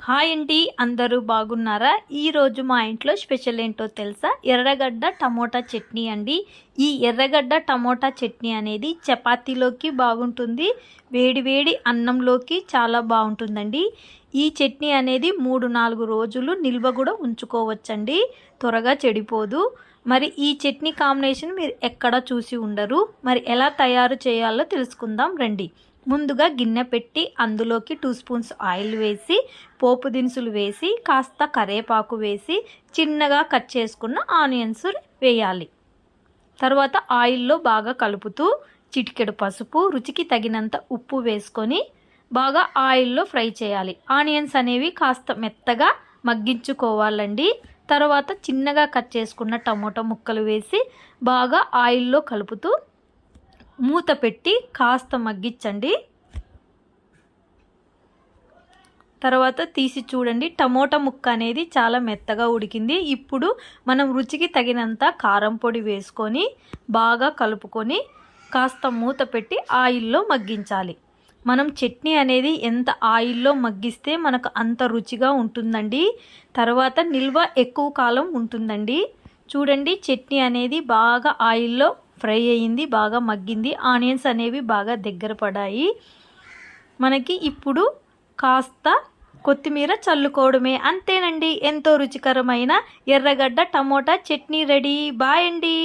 Hi అండి, అందరూ బాగున్నారా? ఈరోజు మా ఇంట్లో స్పెషల్ ఏంటో తెలుసా? ఎర్రగడ్డ టమోటా చట్నీ అండి. ఈ ఎర్రగడ్డ టమోటా చట్నీ అనేది చపాతీలోకి బాగుంటుంది, వేడి వేడి అన్నంలోకి చాలా బాగుంటుందండి. ఈ చట్నీ అనేది 3-4 రోజులు నిల్వ కూడా ఉంచుకోవచ్చండి, త్వరగా చెడిపోదు. మరి ఈ చట్నీ కాంబినేషన్ మీరు ఎక్కడా చూసి ఉండరు. మరి ఎలా తయారు చేయాలో తెలుసుకుందాం రండి. ముందుగా గిన్నె పెట్టి అందులోకి 2 స్పూన్స్ ఆయిల్ వేసి, పోపు దినుసులు వేసి, కాస్త కరివేపాకు వేసి, చిన్నగా కట్ చేసుకున్న ఆనియన్స్ వేయాలి. తర్వాత ఆయిల్లో బాగా కలుపుతూ చిటికెడు పసుపు, రుచికి తగినంత ఉప్పు వేసుకొని బాగా ఆయిల్లో ఫ్రై చేయాలి. ఆనియన్స్ అనేవి కాస్త మెత్తగా మగ్గించుకోవాలండి. తర్వాత చిన్నగా కట్ చేసుకున్న టమోటా ముక్కలు వేసి బాగా ఆయిల్లో కలుపుతూ మూత పెట్టి కాస్త మగ్గించండి. తర్వాత తీసి చూడండి, టమోటా ముక్క అనేది చాలా మెత్తగా ఉడికింది. ఇప్పుడు మనం రుచికి తగినంత కారం పొడి వేసుకొని బాగా కలుపుకొని కాస్త మూత పెట్టి ఆయిల్లో మగ్గించాలి. మనం చట్నీ అనేది ఎంత ఆయిల్లో మగ్గిస్తే మనకు అంత రుచిగా ఉంటుందండి. తర్వాత నిల్వ ఎక్కువ కాలం ఉంటుందండి. చూడండి, చట్నీ అనేది బాగా ఆయిల్లో ఫ్రై అయ్యింది, బాగా మగ్గింది. ఆనియన్స్ అనేవి బాగా దగ్గర పడాయి. మనకి ఇప్పుడు కాస్త కొత్తిమీర చల్లుకోవడమే, అంతేనండి. ఎంతో రుచికరమైన ఎర్రగడ్డ టమోటా చట్నీ రెడీ. బాయ్ అండి.